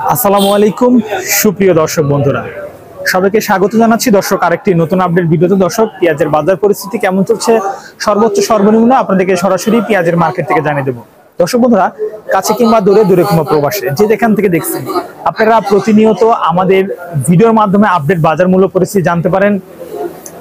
আসসালামু আলাইকুম সুপ্রিয় দর্শক বন্ধুরা, সবাইকে স্বাগত জানাচ্ছি দর্শক আরেকটি নতুন আপডেট ভিডিওতে। দর্শক, পেঁয়াজের বাজার পরিস্থিতি কেমন চলছে, সর্বোচ্চ সর্বনিম্ন আপনাদেরকে সরাসরি পেঁয়াজের মার্কেট থেকে জানিয়ে দেবো। দর্শক বন্ধুরা, কাছে কিংবা দূরে, দূরে কিংবা প্রবাসে যে যেখান থেকে দেখছেন, আপনারা প্রতিনিয়ত আমাদের ভিডিওর মাধ্যমে আপডেট বাজার মূল্য পরিস্থিতি জানতে পারেন।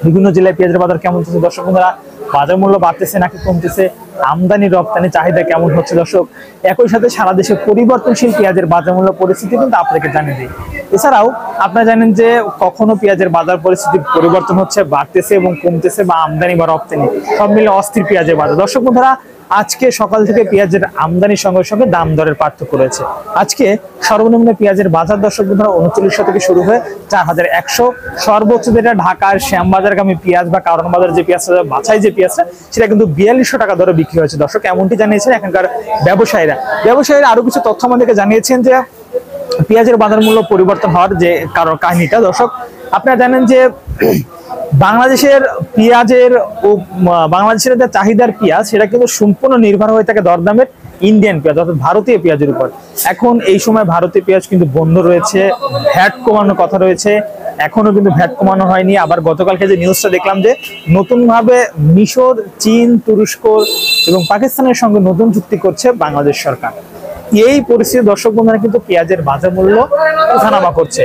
বিভিন্ন জেলায় পেঁয়াজের বাজার কেমন চলছে দর্শক বন্ধুরা, বাজার মূল্য বাড়তেছে নাকি কমতেছে, আমদানি রপ্তানি চাহিদা কেমন হচ্ছে দর্শক, একই সাথে সারা দেশে পরিবর্তনশীল পেঁয়াজের বাজার মূল্য পরিস্থিতি কিন্তু আপনাকে জানিয়ে দিই। এছাড়াও আপনারা জানেন যে কখনো পেঁয়াজের বাজার পরিস্থিতি পরিবর্তন হচ্ছে, বাড়তেছে এবং কমতেছে, বা আমদানি বা রপ্তানি সব মিলে অস্থির পেঁয়াজের বাজার। দর্শক বন্ধুরা, আজকে সকাল থেকে পেঁয়াজের আমদানির সঙ্গে সঙ্গে দাম দরের পার্থক্য রয়েছে। আজকে সর্বনিম্ন পেঁয়াজের বাজার দর্শক বন্ধুরা 3900 থেকে শুরু হয়ে 4100, সর্বোচ্চ যেটা ঢাকার শ্যামবাজারগামী পেঁয়াজ বা কারণ বাজার যে পেঁয়াজ, বাছাই যে পেঁয়াজটা, সেটা কিন্তু 4200 টাকা দরে বিক্রি হয়েছে দর্শক, এমনটি জানিয়েছেন এখানকার ব্যবসায়ীরা। আরো কিছু তথ্য আমাদেরকে জানিয়েছেন যে পেঁয়াজের বাজার মূল্য পরিবর্তন হওয়ার যে কাহিনীটা। দর্শক, আপনারা জানেন যে বাংলাদেশের পেঁয়াজের ও বাংলাদেশের যে চাহিদার পেঁয়াজ, সেটা কিন্তু সম্পূর্ণ নির্ভর হয়ে থাকে দরদামের ইন্ডিয়ান পেঁয়াজ অর্থাৎ ভারতীয় পেঁয়াজের উপর। এখন এই সময় ভারতীয় পেঁয়াজ কিন্তু বন্ধ রয়েছে, ভ্যাট কমানোর কথা রয়েছে, এখনো কিন্তু ভ্যাট কমানো হয়নি। আবার গতকালকে যে নিউজটা দেখলাম যে নতুন ভাবে মিশর, চীন, তুরস্ক এবং পাকিস্তানের সঙ্গে নতুন চুক্তি করছে বাংলাদেশ সরকার। এই পরিস্থিতি দর্শক বন্ধুরা কিন্তু পেঁয়াজের বাজার মূল্য ওঠানামা করছে,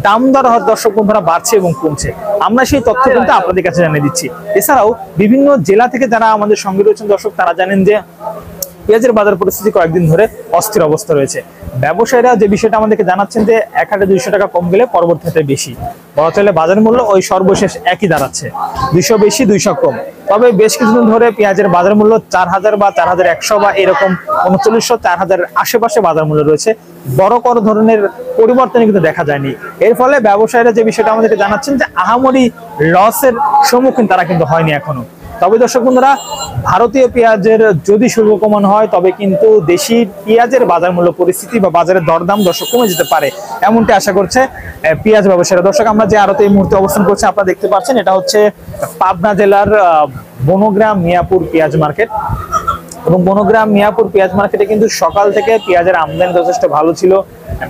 দাম দর দর্শক বন্ধুরা বাড়ছে এবং কমছে। আমরা সেই তথ্য কিন্তু আপনাদের কাছে জানিয়ে দিচ্ছি। এছাড়াও বিভিন্ন জেলা থেকে যারা আমাদের সঙ্গে রয়েছেন দর্শক, তারা জানেন যে পেঁয়াজের বাজার পরিস্থিতি কয়েকদিন ধরে অস্থির অবস্থা রয়েছে। ব্যবসায়ীরা যে বিষয়টা আমাদেরকে জানাচ্ছেন যে 1200 টাকা কম গেলে পরবর্তীতে বেশি, বলা চলে বাজার মূল্য ওই সর্বশেষ একই দাঁড়াচ্ছে, 200 বেশি 200 কম। তবে বেশ কিছুদিন ধরে পেঁয়াজের বাজার মূল্য 4000 বা 4100 বা এরকম 3900 4000 আশেপাশে বাজার মূল্য রয়েছে, বড় কোনো ধরনের পরিবর্তন কিন্তু দেখা যায়নি। এর ফলে ব্যবসায়ীরা যে বিষয়টা আমাদেরকে জানাচ্ছেন যে আহামরি লসের সম্মুখীন তারা কিন্তু হয়নি এখনো। তবে দর্শক বন্ধুরা, ভারতীয় পেঁয়াজের যদি শুল্ক কমানো হয়, তবে কিন্তু দেশি পেঁয়াজের বাজার মূল্য পরিস্থিতি বা বাজারের দরদাম দর্শক কমে যেতে পারে, এমনটি আশা করছে পেঁয়াজ ব্যবসায়ীরা। দর্শক, আমরা যে আড়তে এই মুহূর্তে অবস্থান করছি আপনারা দেখতে পাচ্ছেন, এটা হচ্ছে পাবনা জেলার বনগ্রাম মিয়াপুর পেঁয়াজ মার্কেট। এবং বনগ্রাম মিয়াপুর পেঁয়াজ মার্কেটে কিন্তু সকাল থেকে পেঁয়াজের আমদানি যথেষ্ট ভালো ছিল।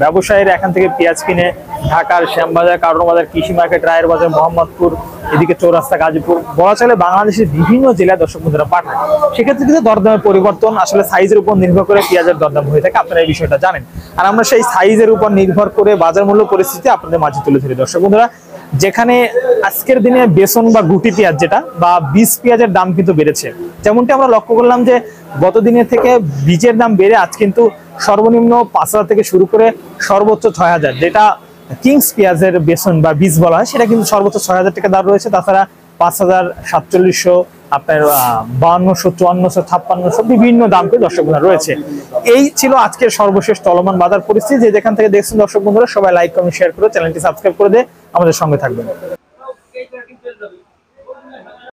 ব্যবসায়ীরা এখান থেকে পেঁয়াজ কিনে ঢাকার শ্যামবাজার, কারণ বাজার, কৃষি মার্কেট, রায়ের বাজার, মোহাম্মদপুর, এদিকে চৌরাস্তা, গাজীপুর, বলা চলে বাংলাদেশের বিভিন্ন জেলায় দর্শক বন্ধুরা পাঠায়। সেক্ষেত্রে কিন্তু দরদামের পরিবর্তন আসলে সাইজের উপর নির্ভর করে পেঁয়াজের দরদাম হয়ে থাকে, আপনারা এই বিষয়টা জানেন। আর আমরা সেই সাইজের উপর নির্ভর করে বাজার মূল্য পরিস্থিতি আপনাদের মাঝে তুলে ধরি দর্শক বন্ধুরা। যেখানে আজকের দিনে বেসন বা গুটি পেঁয়াজ যেটা বা বীজ পেঁয়াজের দাম কিন্তু বেড়েছে, যেমনটি আমরা লক্ষ্য করলাম যে গত দিনের থেকে বীজের দাম বেড়ে আজ কিন্তু সর্বনিম্ন 5000 থেকে শুরু করে সর্বোচ্চ 6000, যেটা কিংস পেঁয়াজের বেসন বা বীজ বলা হয়, সেটা কিন্তু সর্বোচ্চ 6000 টাকা দাম রয়েছে। তাছাড়া 5000, 4700, আপনার 5200, 5400, 5600 বিভিন্ন দাম পেয়ে দর্শক বন্ধুরা রয়েছে। এই ছিল আজকের সর্বশেষ চলমান বাজার পরিস্থিতি। যে যেখান থেকে দেখছেন দর্শক বন্ধুরা, সবাই লাইক, কমেন্ট, শেয়ার করে চ্যানেলটি সাবস্ক্রাইব করে দিয়ে আমাদের সঙ্গে থাকবেন।